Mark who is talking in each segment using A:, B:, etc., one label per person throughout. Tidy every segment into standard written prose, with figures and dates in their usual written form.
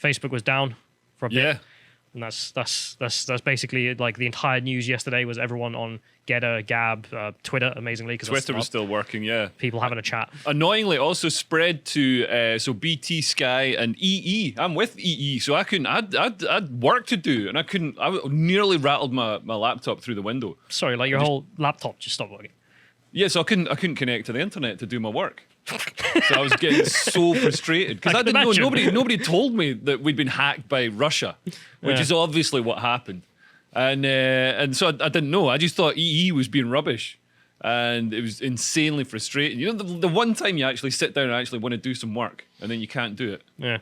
A: Facebook was down for a bit.
B: Yeah.
A: And that's basically like the entire news yesterday was everyone on Getter, Gab, Twitter, amazingly. Because
B: Twitter was still working, yeah.
A: People having a chat.
B: Annoyingly, it also spread to so BT, Sky, and EE. I'm with EE, so I couldn't. I'd work to do, and I couldn't. I nearly rattled my laptop through the window.
A: Sorry, like your whole laptop just stopped working.
B: Yeah, so I couldn't connect to the internet to do my work. So I was getting so frustrated because I didn't know. Nobody told me that we'd been hacked by Russia, which is obviously what happened. And so I didn't know. I just thought EE was being rubbish, and it was insanely frustrating. You know, the one time you actually sit down and actually want to do some work, and then you can't do it.
A: Yeah.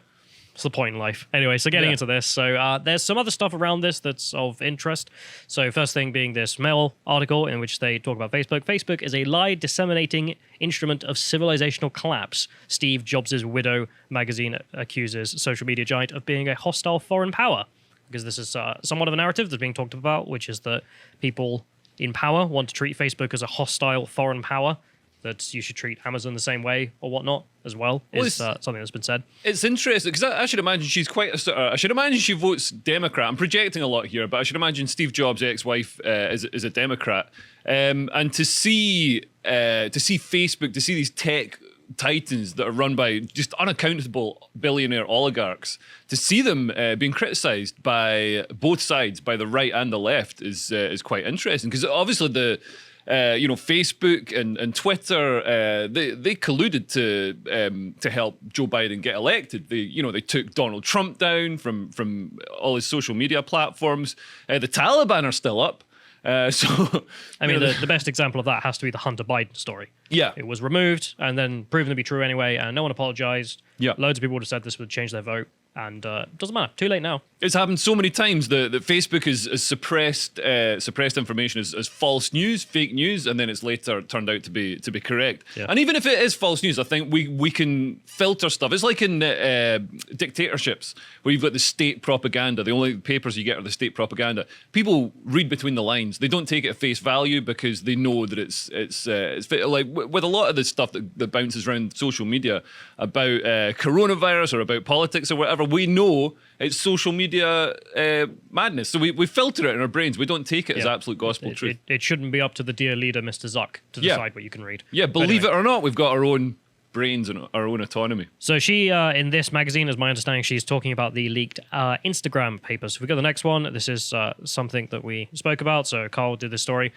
A: It's the point in life. Anyway, so getting into this. So there's some other stuff around this that's of interest. So first thing being this Mail article in which they talk about Facebook. Facebook is a lie disseminating instrument of civilizational collapse. Steve Jobs' widow magazine accuses social media giant of being a hostile foreign power. Because this is somewhat of a narrative that's being talked about, which is that people in power want to treat Facebook as a hostile foreign power. That you should treat Amazon the same way or whatnot as well is something that's been said.
B: It's interesting because I should imagine she's quite a sort of, I should imagine she votes Democrat. I'm projecting a lot here, but I should imagine Steve Jobs' ex-wife is a Democrat. And to see Facebook, to see these tech titans that are run by just unaccountable billionaire oligarchs, to see them being criticised by both sides, by the right and the left, is quite interesting because obviously Facebook and Twitter, they colluded to help Joe Biden get elected. They took Donald Trump down from all his social media platforms. The Taliban are still up. The
A: best example of that has to be the Hunter Biden story.
B: Yeah.
A: It was removed and then proven to be true anyway, and no one apologized.
B: Yeah.
A: Loads of people would have said this would change their vote, and it doesn't matter. Too late now.
B: It's happened so many times that Facebook has suppressed information as false news, fake news, and then it's later turned out to be correct.
A: Yeah.
B: And even if it is false news, I think we can filter stuff. It's like in dictatorships where you've got the state propaganda. The only papers you get are the state propaganda. People read between the lines. They don't take it at face value because they know that it's like with a lot of the stuff that bounces around social media about coronavirus or about politics or whatever. We know it's social media madness. So we filter it in our brains. We don't take it as absolute gospel truth.
A: It shouldn't be up to the dear leader, Mr. Zuck, to decide what you can read.
B: Yeah, believe it or not, we've got our own brains and our own autonomy.
A: So she, in this magazine, as my understanding, she's talking about the leaked Instagram papers. So we go to the next one. This is something that we spoke about. So Carl did this story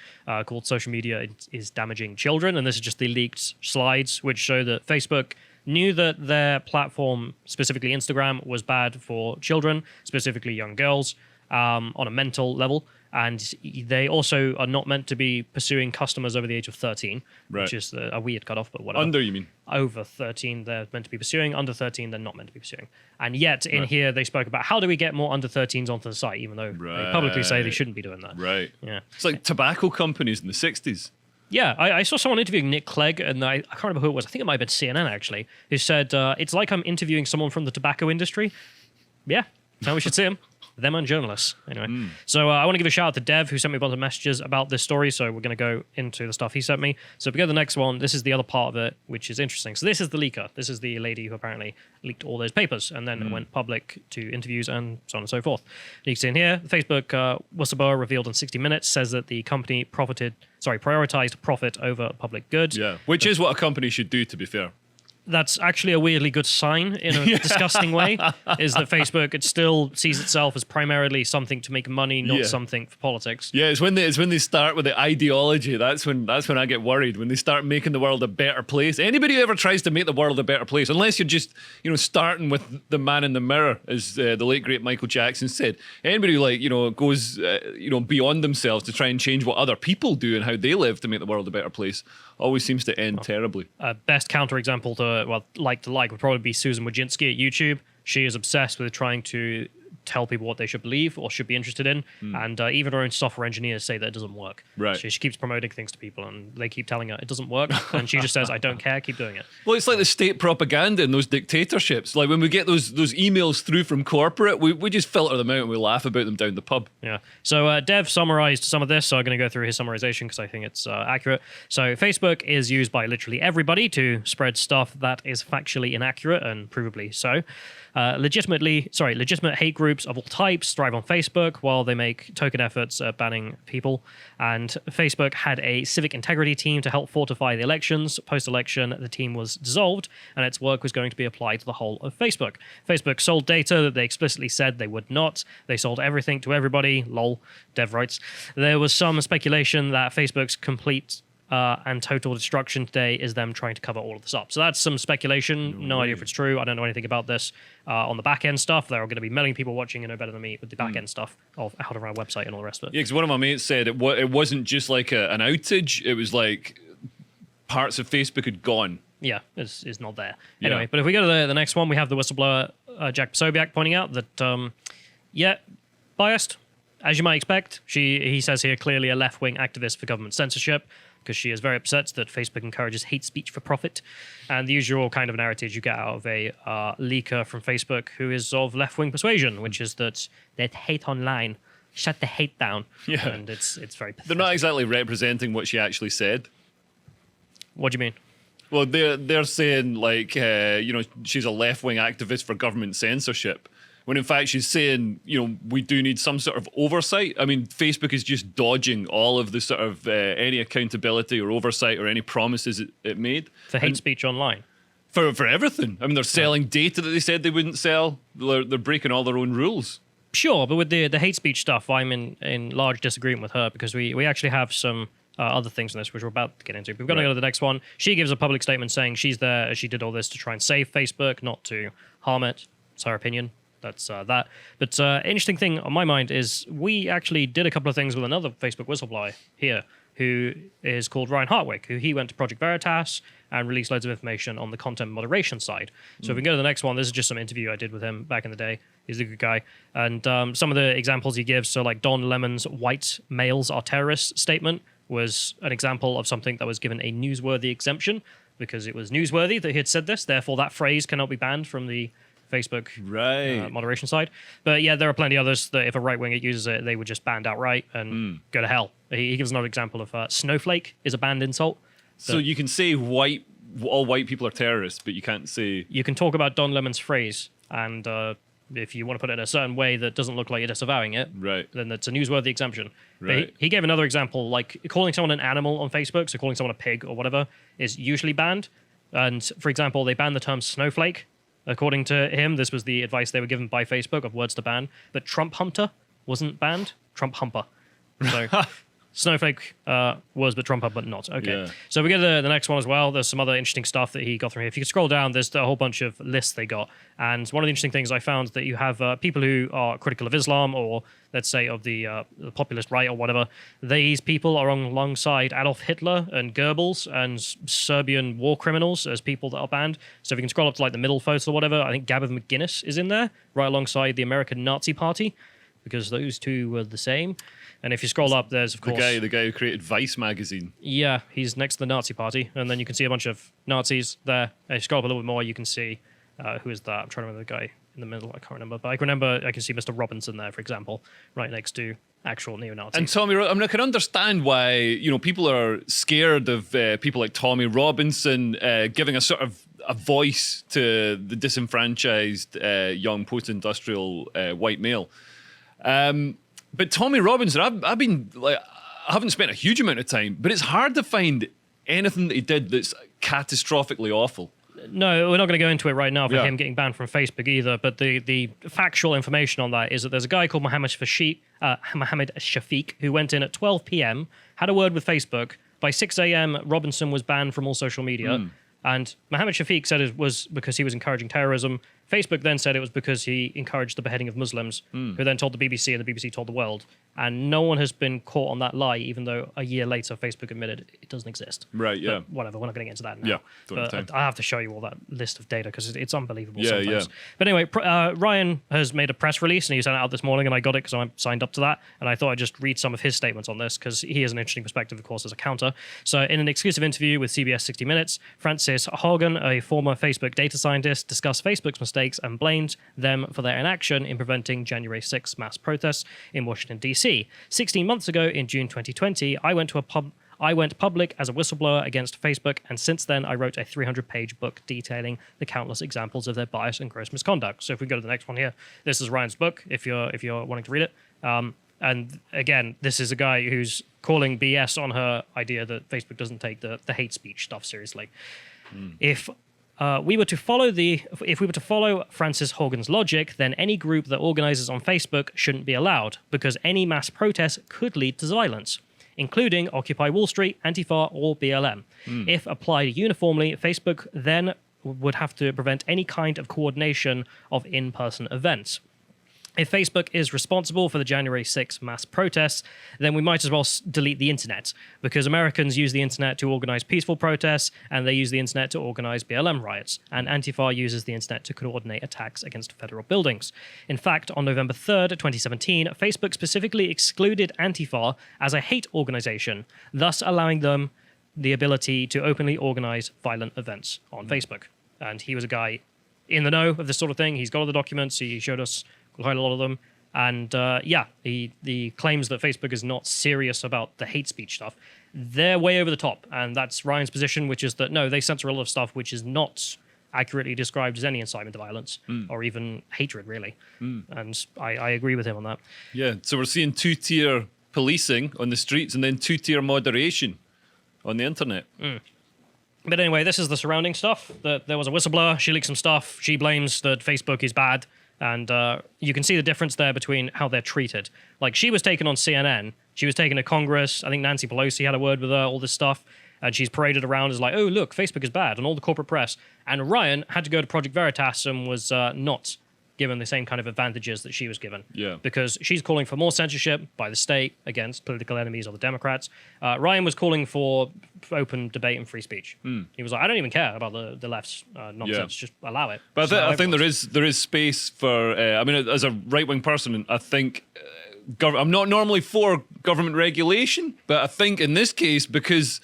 A: called Social Media is Damaging Children. And this is just the leaked slides, which show that Facebook knew that their platform, specifically Instagram, was bad for children, specifically young girls, on a mental level. And they also are not meant to be pursuing customers over the age of 13, which is a weird cutoff, but whatever.
B: Under, you mean?
A: Over 13, they're meant to be pursuing. Under 13, they're not meant to be pursuing. And yet, in here, they spoke about how do we get more under 13s onto the site, even though they publicly say they shouldn't be doing that.
B: Right.
A: Yeah.
B: It's like tobacco companies in the 60s.
A: Yeah, I saw someone interviewing Nick Clegg, and I can't remember who it was. I think it might have been CNN, actually, who said, it's like I'm interviewing someone from the tobacco industry. Yeah, now we should see him. Them and journalists. Anyway, so I want to give a shout out to Dev, who sent me a bunch of messages about this story, so we're going to go into the stuff he sent me. So if we go to the next one, this is the other part of it, which is interesting. So this is the leaker. This is the lady who apparently leaked all those papers, and then went public to interviews and so on and so forth. You can see in here, the Facebook whistleblower revealed in 60 Minutes says that the company prioritized profit over public good.
B: Yeah, which is what a company should do, to be fair.
A: That's actually a weirdly good sign in a disgusting way, is that Facebook, it still sees itself as primarily something to make money, not something for politics.
B: Yeah, it's when they start with the ideology, that's when I get worried, when they start making the world a better place. Anybody who ever tries to make the world a better place, unless you're just, starting with the man in the mirror, as the late great Michael Jackson said. Anybody who goes beyond themselves to try and change what other people do and how they live to make the world a better place always seems to end terribly.
A: Best counterexample to would probably be Susan Wojcicki at YouTube. She is obsessed with trying to tell people what they should believe or should be interested in, and even her own software engineers say that it doesn't work.
B: Right.
A: She keeps promoting things to people, and they keep telling her it doesn't work, and she just says, "I don't care, keep doing it."
B: Well, it's like the state propaganda in those dictatorships. Like when we get those emails through from corporate, we just filter them out and we laugh about them down the pub.
A: Yeah. So Dev summarized some of this, so I'm going to go through his summarization because I think it's accurate. So Facebook is used by literally everybody to spread stuff that is factually inaccurate and provably so. legitimate hate groups of all types thrive on Facebook while they make token efforts at banning people. And Facebook had a civic integrity team to help fortify the elections. Post-election, the team was dissolved, and its work was going to be applied to the whole of Facebook. Facebook sold data that they explicitly said they would not. They sold everything to everybody. Lol, dev rights. There was some speculation that Facebook's complete and total destruction today is them trying to cover all of this up. So that's some speculation. No idea if it's true. I don't know anything about this. On the back end stuff, there are going to be a million people watching and know better than me with the back end stuff of how to run a website and all the rest of it.
B: Yeah, because one of my mates said it wasn't just like an outage. It was like parts of Facebook had gone.
A: Yeah, it's not there.
B: Yeah.
A: Anyway, but if we go to the next one, we have the whistleblower Jack Posobiec pointing out that, biased, as you might expect. He says here clearly a left-wing activist for government censorship, because she is very upset that Facebook encourages hate speech for profit. And the usual kind of narrative you get out of a leaker from Facebook who is of left-wing persuasion, which is that hate online, shut the hate down.
B: Yeah.
A: And it's very pathetic.
B: They're not exactly representing what she actually said.
A: What do you mean?
B: Well, they're saying, like, she's a left-wing activist for government censorship, when in fact she's saying, we do need some sort of oversight. I mean, Facebook is just dodging all of the sort of any accountability or oversight or any promises it made.
A: For hate speech online.
B: For everything. I mean, they're selling data that they said they wouldn't sell. They're breaking all their own rules.
A: Sure, but with the hate speech stuff, I'm in large disagreement with her, because we actually have some other things in this, which we're about to get into. But we've got to go to the next one. She gives a public statement saying she's there, she did all this to try and save Facebook, not to harm it. It's her opinion. That's that. But interesting thing on my mind is we actually did a couple of things with another Facebook whistleblower here, who is called Ryan Hartwick, who he went to Project Veritas and released loads of information on the content moderation side. So if we go to the next one, this is just some interview I did with him back in the day. He's a good guy. And some of the examples he gives, so like Don Lemon's white males are terrorists statement was an example of something that was given a newsworthy exemption, because it was newsworthy that he had said this, therefore that phrase cannot be banned from the Facebook moderation side. But yeah, there are plenty others that if a right winger uses it, they would just ban outright and go to hell. He gives another example of snowflake is a banned insult.
B: So you can say all white people are terrorists, but you can't say...
A: You can talk about Don Lemon's phrase, and if you want to put it in a certain way that doesn't look like you're disavowing it, then that's a newsworthy exemption.
B: Right.
A: But he gave another example, like calling someone an animal on Facebook, so calling someone a pig or whatever, is usually banned. And for example, they banned the term snowflake. According to him, this was the advice they were given by Facebook of words to ban. But Trump Hunter wasn't banned. Trump Humper. So Snowflake was, but Trump Humper not. Okay.
B: Yeah.
A: So we get to the next one as well. There's some other interesting stuff that he got through here. If you could scroll down, there's a whole bunch of lists they got. And one of the interesting things I found that you have people who are critical of Islam, or let's say of the populist right or whatever. These people are alongside Adolf Hitler and Goebbels and Serbian war criminals as people that are banned. So if you can scroll up to like the middle photo or whatever, I think Gabby McGuinness is in there, right alongside the American Nazi Party, because those two were the same. And if you scroll up, there's, of course...
B: The guy who created Vice magazine.
A: Yeah, he's next to the Nazi Party. And then you can see a bunch of Nazis there. And if you scroll up a little bit more, you can see... who is that? I'm trying to remember the guy in the middle. I can't remember. But I can see Mr. Robinson there, for example, right next to actual neo-Nazis.
B: And Tommy... I mean, I can understand why, people are scared of people like Tommy Robinson giving a sort of a voice to the disenfranchised young post-industrial white male. But Tommy Robinson, I've been like, I haven't spent a huge amount of time, but it's hard to find anything that he did that's catastrophically awful.
A: No, we're not going to go into it right now for him getting banned from Facebook either. But the factual information on that is that there's a guy called Mohammed Shafiq who went in at 12 p.m., had a word with Facebook. By 6 a.m., Robinson was banned from all social media. And Mohammed Shafiq said it was because he was encouraging terrorism. Facebook then said it was because he encouraged the beheading of Muslims, who then told the BBC, and the BBC told the world. And no one has been caught on that lie, even though a year later Facebook admitted it doesn't exist.
B: Right, yeah.
A: But whatever, we're not going to get into that now.
B: Yeah, don't have time.
A: But I have to show you all that list of data because it's unbelievable
B: Yeah,
A: sometimes.
B: yeah.
A: But anyway, Ryan has made a press release, and he sent it out this morning, and I got it because I'm signed up to that. And I thought I'd just read some of his statements on this because he has an interesting perspective, of course, as a counter. So in an exclusive interview with CBS 60 Minutes, Francis Hogan, a former Facebook data scientist, discussed Facebook's mistakes and blamed them for their inaction in preventing January 6th mass protests in Washington, D.C. 16 months ago, in June 2020, I went to I went public as a whistleblower against Facebook, and since then I wrote a 300-page book detailing the countless examples of their bias and gross misconduct. So if we go to the next one here, this is Ryan's book, if you're wanting to read it. And again, this is a guy who's calling BS on her idea that Facebook doesn't take the hate speech stuff seriously. If we were to follow Frances Haugen's logic, then any group that organizes on Facebook shouldn't be allowed, because any mass protest could lead to violence, including Occupy Wall Street, Antifa, or BLM. If applied uniformly, Facebook then would have to prevent any kind of coordination of in-person events. If Facebook is responsible for the January 6th mass protests, then we might as well delete the internet, because Americans use the internet to organize peaceful protests, and they use the internet to organize BLM riots, and Antifa uses the internet to coordinate attacks against federal buildings. In fact, on November 3rd, 2017, Facebook specifically excluded Antifa as a hate organization, thus allowing them the ability to openly organize violent events on Facebook. And he was a guy in the know of this sort of thing. He's got all the documents. He showed us quite a lot of them. And the claims that Facebook is not serious about the hate speech stuff, they're way over the top. And that's Ryan's position, which is that, no, they censor a lot of stuff which is not accurately described as any incitement to violence or even hatred, really. And I agree with him on that.
B: Yeah, so we're seeing two-tier policing on the streets and then two-tier moderation on the internet.
A: But anyway, this is the surrounding stuff. That there was a whistleblower. She leaked some stuff. She blames that Facebook is bad. And you can see the difference there between how they're treated. Like, she was taken on CNN. She was taken to Congress. I think Nancy Pelosi had a word with her, all this stuff. And she's paraded around as like, oh, look, Facebook is bad, and all the corporate press. And Ryan had to go to Project Veritas and was not given the same kind of advantages that she was given.
B: Yeah.
A: Because she's calling for more censorship by the state against political enemies or the Democrats. Ryan was calling for open debate and free speech. He was like, I don't even care about the left's nonsense. Just allow it.
B: But I think there is space for, I mean, as a right-wing person, I think I'm not normally for government regulation, but I think in this case, because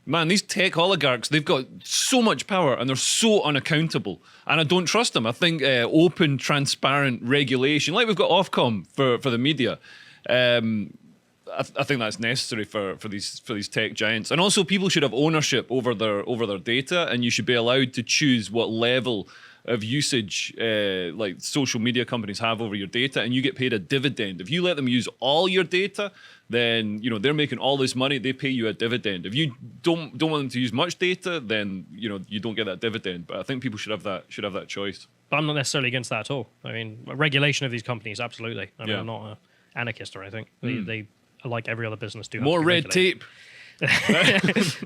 B: man, these tech oligarchs, they've got so much power and they're so unaccountable. And I don't trust them. I think open, transparent regulation, like we've got Ofcom for the media, I think that's necessary for these tech giants. And also, people should have ownership over their data, and you should be allowed to choose what level of usage like social media companies have over your data, and you get paid a dividend. If you let them use all your data, then they're making all this money, they pay you a dividend. If you don't want them to use much data, then you don't get that dividend. But I think people should have that choice.
A: But I'm not necessarily against that at all. I mean, regulation of these companies, absolutely. I mean, I'm not an anarchist or anything. They like every other business do.
B: More red tape.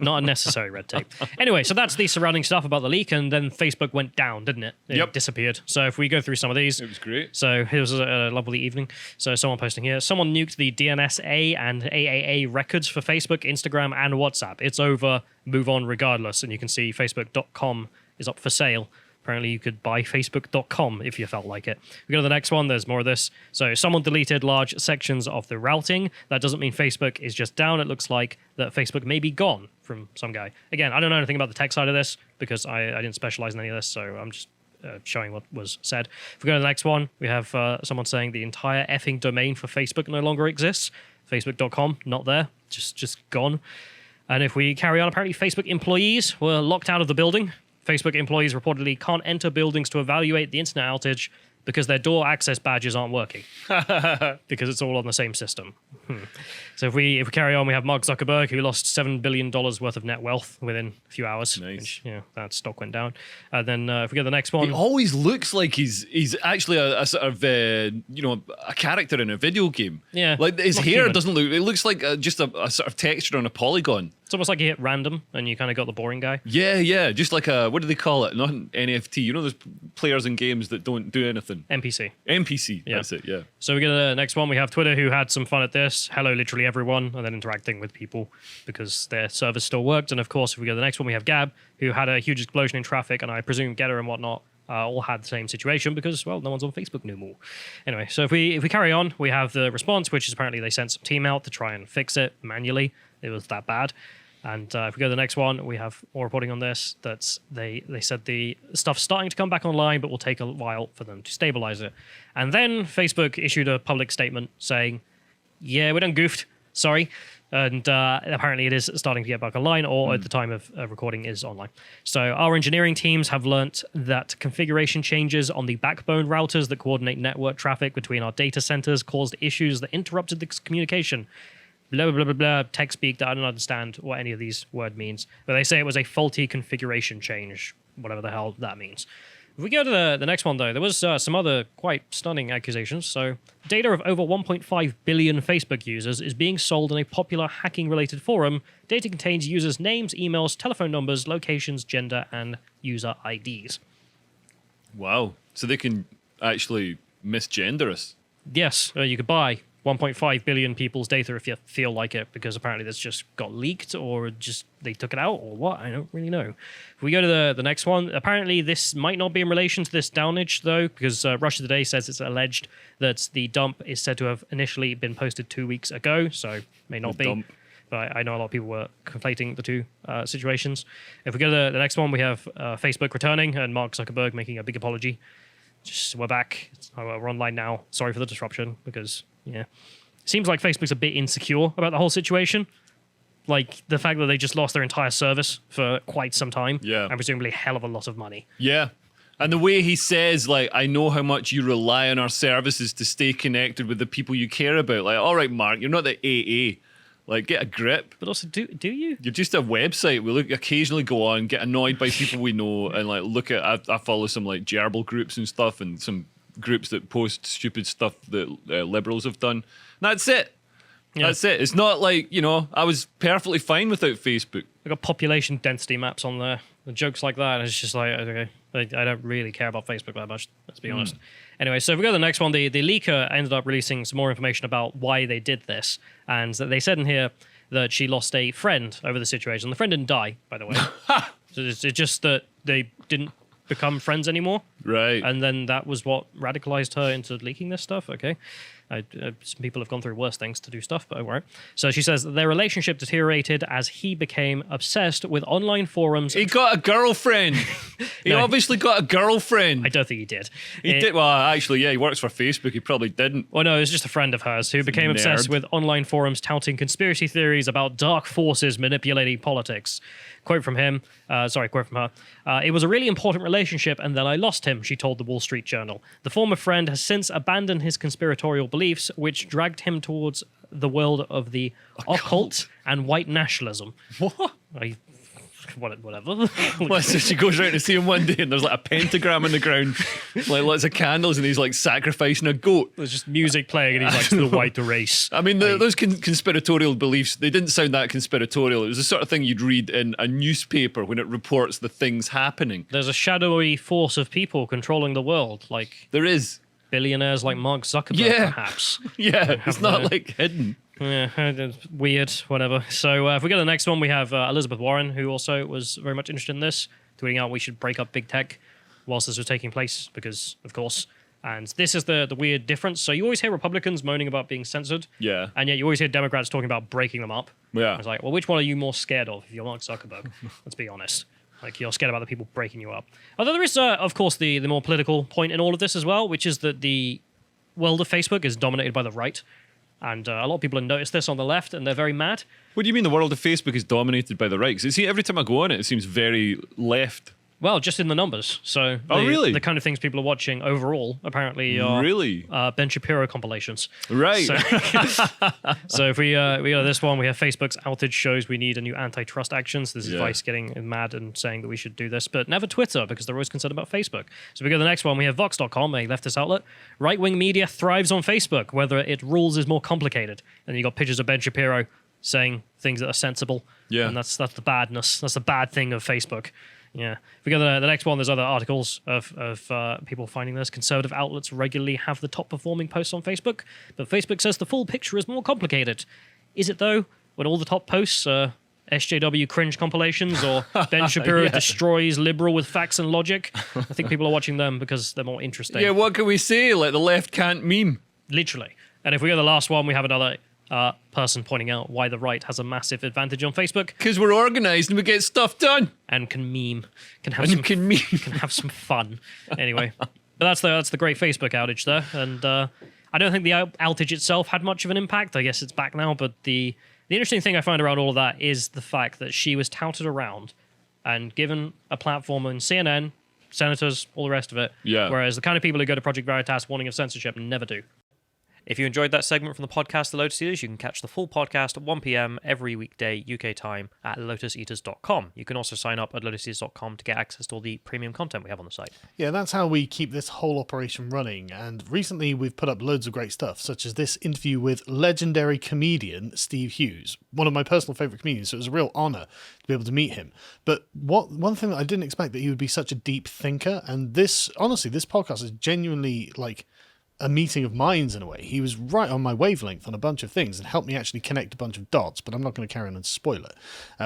A: Not unnecessary red tape. Anyway, so that's the surrounding stuff about the leak, and then Facebook went down, didn't it? It disappeared. So if we go through some of these.
B: It was great.
A: So here's a lovely evening. So someone posting here. Someone nuked the DNSA and AAA records for Facebook, Instagram, and WhatsApp. It's over. Move on regardless. And you can see facebook.com is up for sale. Apparently, you could buy facebook.com if you felt like it. We go to the next one. There's more of this. So someone deleted large sections of the routing. That doesn't mean Facebook is just down. It looks like that Facebook may be gone from some guy. Again, I don't know anything about the tech side of this because I didn't specialize in any of this, so I'm just showing what was said. If we go to the next one, we have someone saying the entire effing domain for Facebook no longer exists. Facebook.com, not there. Just gone. And if we carry on, apparently Facebook employees were locked out of the building. Facebook employees reportedly can't enter buildings to evaluate the internet outage because their door access badges aren't working because it's all on the same system. So if we carry on, we have Mark Zuckerberg, who lost $7 billion worth of net wealth within a few hours.
B: Nice.
A: Which, that stock went down. And then if we go to the next one.
B: He always looks like he's actually a sort of, a character in a video game.
A: Yeah.
B: Like his hair
A: human.
B: doesn't look, it looks like just a sort of texture on a polygon.
A: It's almost like you hit random and you kind of got the boring guy.
B: Yeah. Just like what do they call it? Not an NFT. There's players in games that don't do anything.
A: NPC.
B: That's it, yeah.
A: So we go to the next one. We have Twitter, who had some fun at this. Hello, literally everyone, and then interacting with people because their servers still worked. And of course, if we go to the next one, we have Gab, who had a huge explosion in traffic, and I presume Getter and whatnot all had the same situation because, well, no one's on Facebook no more. Anyway, so if we carry on, we have the response, which is apparently they sent some team out to try and fix it manually. It was that bad. And if we go to the next one, we have more reporting on this. That they said the stuff's starting to come back online, but will take a while for them to stabilize it. And then Facebook issued a public statement saying, yeah, we done goofed. Sorry. And apparently it is starting to get back online, or at the time of recording is online. So our engineering teams have learnt that configuration changes on the backbone routers that coordinate network traffic between our data centers caused issues that interrupted this communication. Blah, blah, blah, blah, tech speak that I don't understand what any of these word means. But they say it was a faulty configuration change, whatever the hell that means. If we go to the next one, though, there was some other quite stunning accusations. So data of over 1.5 billion Facebook users is being sold in a popular hacking-related forum. Data contains users' names, emails, telephone numbers, locations, gender, and user IDs.
B: Wow. So they can actually misgender us.
A: Yes, you could buy 1.5 billion people's data if you feel like it, because apparently this just got leaked, or just they took it out, or what? I don't really know. If we go to the next one, apparently this might not be in relation to this downage, though, because Russia Today says it's alleged that the dump is said to have initially been posted 2 weeks ago, so may not be.
B: Dump.
A: But I know a lot of people were conflating the two situations. If we go to the next one, we have Facebook returning and Mark Zuckerberg making a big apology. We're back. We're online now. Sorry for the disruption, because, yeah. Seems like Facebook's a bit insecure about the whole situation. Like, the fact that they just lost their entire service for quite some time.
B: Yeah.
A: And presumably a hell of a lot of money.
B: Yeah. And the way he says, like, I know how much you rely on our services to stay connected with the people you care about. Like, all right, Mark, you're not the AA. Like, get a grip.
A: But also, do you?
B: You're just a website. We occasionally go on, get annoyed by people we know, and like look at. I follow some like gerbil groups and stuff, and some groups that post stupid stuff that liberals have done. And that's it. Yeah. That's it. It's not like, I was perfectly fine without Facebook.
A: I got population density maps on there, and jokes like that. And it's just like, okay, I don't really care about Facebook that much. Let's be honest. Anyway, so if we go to the next one, the leaker ended up releasing some more information about why they did this. And they said in here that she lost a friend over the situation. The friend didn't die, by the way. So it's just that they didn't become friends anymore.
B: Right.
A: And then that was what radicalized her into leaking this stuff. Okay. Some people have gone through worse things to do stuff, but all right. So she says their relationship deteriorated as he became obsessed with online forums.
B: He got a girlfriend. He obviously got a girlfriend.
A: I don't think he did.
B: He did. Well, actually, yeah, he works for Facebook. He probably didn't.
A: Well, no, it was just a friend of hers who became obsessed with online forums touting conspiracy theories about dark forces manipulating politics. Quote from her. It was a really important relationship, and then I lost him, she told the Wall Street Journal. The former friend has since abandoned his conspiratorial beliefs, which dragged him towards the world of the occult and white nationalism.
B: What?
A: Whatever.
B: Well, so she goes around to see him one day, and there's like a pentagram on the ground, like lots of candles, and he's like sacrificing a goat.
A: There's just music playing, and he's like, the white race.
B: I mean, those conspiratorial beliefs, they didn't sound that conspiratorial. It was the sort of thing you'd read in a newspaper when it reports the things happening.
A: There's a shadowy force of people controlling the world, like
B: there is
A: billionaires like Mark Zuckerberg, perhaps.
B: Yeah, it's not like hidden.
A: Yeah, it's weird, whatever. So if we go to the next one, we have Elizabeth Warren, who also was very much interested in this, tweeting out we should break up big tech whilst this was taking place, because, of course. And this is the weird difference. So you always hear Republicans moaning about being censored.
B: Yeah.
A: And yet you always hear Democrats talking about breaking them up.
B: Yeah.
A: It's like, well, which one are you more scared of if you're Mark Zuckerberg? Let's be honest. Like, you're scared about the people breaking you up. Although there is, of course, the more political point in all of this as well, which is that the world of Facebook is dominated by the right. And a lot of people have noticed this on the left, and they're very mad.
B: What do you mean the world of Facebook is dominated by the right? Because every time I go on it, it seems very left.
A: Well, just in the numbers. So
B: really?
A: The kind of things people are watching overall, apparently, are Ben Shapiro compilations.
B: Right.
A: So if we go to this one, we have Facebook's outage shows we need a new antitrust actions. This is Vice getting mad and saying that we should do this, but never Twitter, because they're always concerned about Facebook. So we go to the next one. We have Vox.com, a leftist outlet. Right-wing media thrives on Facebook, whether it rules is more complicated. And you got pictures of Ben Shapiro saying things that are sensible.
B: Yeah.
A: And that's the badness. That's the bad thing of Facebook. Yeah. If we go to the next one, there's other articles of people finding this. Conservative outlets regularly have the top performing posts on Facebook, but Facebook says the full picture is more complicated. Is it, though, when all the top posts are SJW cringe compilations or Ben Shapiro destroys liberal with facts and logic? I think people are watching them because they're more interesting.
B: Yeah, what can we say? Like, the left can't meme.
A: Literally. And if we go to the last one, we have another person pointing out why the right has a massive advantage on Facebook.
B: Because we're organised and we get stuff done.
A: And can meme. Can have some fun. Anyway, but that's the great Facebook outage there. And I don't think the outage itself had much of an impact. I guess it's back now, but the The interesting thing I find around all of that is the fact that she was touted around and given a platform on CNN, senators, all the rest of it.
B: Yeah.
A: Whereas the kind of people who go to Project Veritas warning of censorship never do. If you enjoyed that segment from the podcast, The Lotus Eaters, you can catch the full podcast at 1 p.m. every weekday UK time at lotuseaters.com. You can also sign up at lotuseaters.com to get access to all the premium content we have on the site.
C: Yeah, that's how we keep this whole operation running. And recently we've put up loads of great stuff, such as this interview with legendary comedian Steve Hughes, one of my personal favourite comedians, so it was a real honour to be able to meet him. But one thing that I didn't expect, that he would be such a deep thinker, and this podcast is genuinely like a meeting of minds in a way. He was right on my wavelength on a bunch of things and helped me actually connect a bunch of dots, but I'm not going to carry on and spoil it.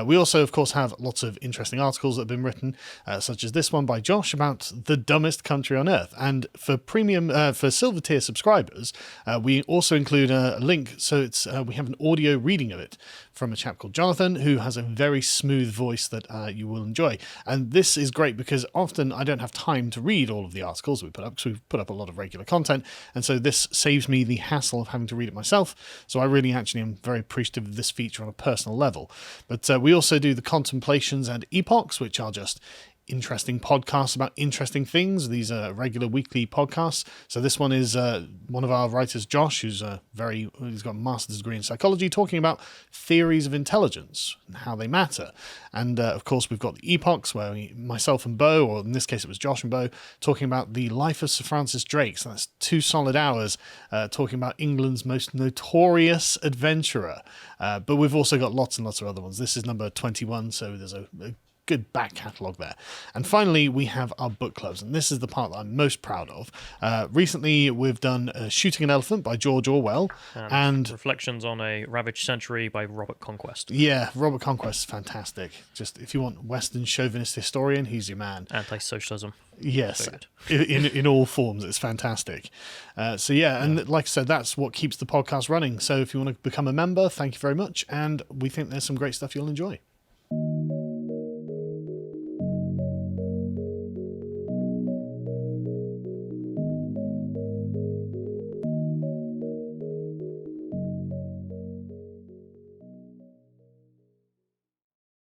C: We also, of course, have lots of interesting articles that have been written, such as this one by Josh about the dumbest country on earth. And for for silver tier subscribers, we also include a link, so it's we have an audio reading of it from a chap called Jonathan, who has a very smooth voice that you will enjoy. And this is great because often I don't have time to read all of the articles we put up, because we've put up a lot of regular content. And so this saves me the hassle of having to read it myself. So I really actually am very appreciative of this feature on a personal level. But we also do the Contemplations and Epochs, which are just interesting podcasts about interesting things. These are regular weekly podcasts. So this one is one of our writers, Josh, he's got a master's degree in psychology, talking about theories of intelligence and how they matter. And of course, we've got the Epochs, where myself and Bo, or in this case it was Josh and Bo, talking about the life of Sir Francis Drake. So that's 2 solid hours talking about England's most notorious adventurer. But we've also got lots and lots of other ones. This is number 21, so there's a good back catalogue there. And finally, we have our book clubs, and this is the part that I'm most proud of. Recently, we've done Shooting an Elephant by George Orwell and
A: Reflections on a Ravaged Century by Robert Conquest.
C: Yeah, Robert Conquest is fantastic. Just if you want Western chauvinist historian, he's your man.
A: Anti-socialism.
C: Yes, in all forms, it's fantastic. And like I said, that's what keeps the podcast running. So if you want to become a member, thank you very much, and we think there's some great stuff you'll enjoy.